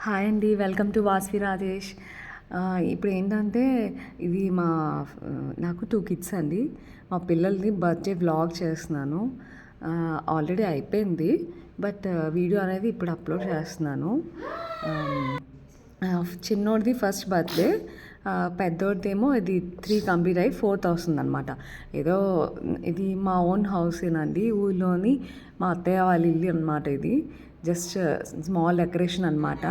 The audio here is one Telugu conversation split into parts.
హాయ్ అండి, వెల్కమ్ టు వాస్వి రాజేష్. ఇప్పుడు ఏంటంటే ఇది నాకు 2 కిడ్స్ అండి. మా పిల్లల్ని బర్త్డే వ్లాగ్ చేస్తున్నాను. ఆల్రెడీ అయిపోయింది. బట్ వీడియో అనేది ఇప్పుడు అప్లోడ్ చేస్తున్నాను. చిన్నోడిది ఫస్ట్ బర్త్డే, పెద్దోడిదేమో ఇది 3 కంప్లీట్ అయ్యి 4th వస్తుందన్నమాట. ఏదో ఇది మా ఓన్ హౌసేనండి, ఊళ్ళోని మా అత్తయ్య వాళ్ళ ఇల్లు అనమాట. ఇది జస్ట్ స్మాల్ డెకరేషన్ అనమాట.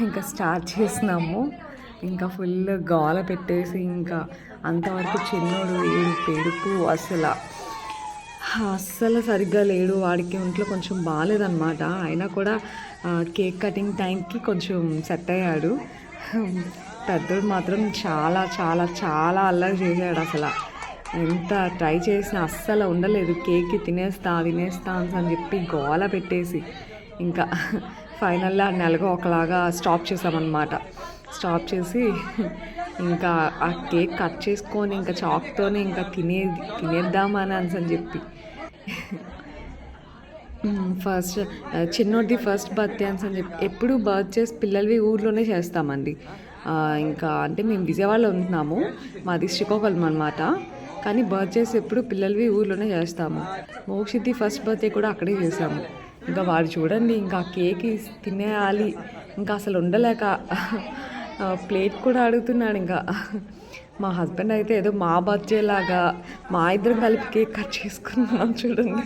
ఇంకా స్టార్ట్ చేసినాము. ఇంకా ఫుల్ గోల పెట్టేసి ఇంకా అంతవరకు చిన్నోడు ఏడుపు అస్సలు సరిగ్గా లేడు. వాడికి ఒంట్లో కొంచెం బాగాలేదన్నమాట. అయినా కూడా కేక్ కటింగ్ టైంకి కొంచెం సెట్ అయ్యాడు. పెద్దోడు మాత్రం చాలా చాలా చాలా అల్లరి చేశాడు. అసలు ఎంత ట్రై చేసినా అస్సలు ఉండలేదు. కేక్కి తినేస్తా అని చెప్పి గోల పెట్టేసి ఇంకా ఫైనల్గా నెలగా ఒకలాగా స్టాప్ చేసామన్నమాట. స్టాప్ చేసి ఇంకా ఆ కేక్ కట్ చేసుకొని ఇంకా చాక్తోనే ఇంకా తినేద్దామని అని చెప్పి చిన్నోడిది ఫస్ట్ బర్త్డే అని చెప్పి ఎప్పుడు బర్త్డేస్ పిల్లలవి ఊర్లోనే చేస్తామండి. ఇంకా అంటే మేము విజయవాడలో ఉంటున్నాము, మాది శ్రీకాకుళం అనమాట. కానీ బర్త్డేస్ ఎప్పుడు పిల్లలవి ఊర్లోనే చేస్తాము. మోక్షిత్ది ఫస్ట్ బర్త్డే కూడా అక్కడే చేసాము. ఇంకా వాడు చూడండి ఇంకా కేక్ తినేయాలి, ఇంకా అసలు ఉండలేక ప్లేట్ కూడా అడుగుతున్నాడు. ఇంకా మా హస్బెండ్ అయితే ఏదో మా బర్త్డే లాగా మా ఇద్దరం కలిపి కేక్ కట్ చేసుకున్నాం చూడండి.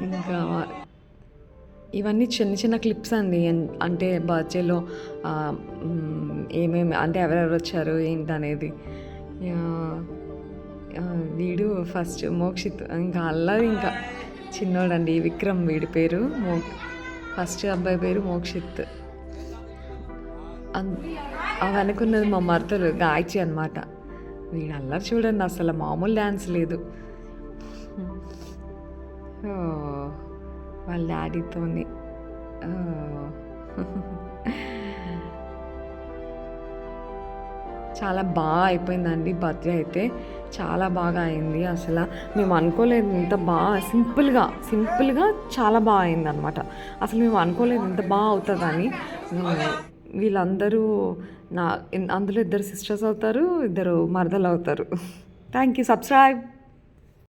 ఇంకా ఇవన్నీ చిన్న చిన్న క్లిప్స్ అండి. అంటే బర్త్డేలో ఏమేమి అంటే ఎవరెవరు వచ్చారు ఏంటనేది. వీడు ఫస్ట్ మోక్షిత్, ఇంకా అల్లరి ఇంకా చిన్నోడండి విక్రమ్, వీడి పేరు ఫస్ట్ అబ్బాయి పేరు మోక్షిత్. అవి అనుకున్నది మా మరదలు గాయచి అనమాట. వీడు అల్లరి చూడండి, అసలు మామూలు డ్యాన్స్ లేదు. వాళ్ళ డాడీతోని చాలా బాగా అయిపోయిందండి బర్త్డే అయితే. చాలా బాగా అయింది. అసలు మేము అనుకోలేదు ఇంత బాగా సింపుల్గా చాలా బాగా అయింది అనమాట. అసలు మేము అనుకోలేదు ఇంత బాగా అవుతుందని. వీళ్ళందరూ అందులో 2 సిస్టర్స్ అవుతారు, 2 మరదలు అవుతారు. Thank you. సబ్స్క్రైబ్.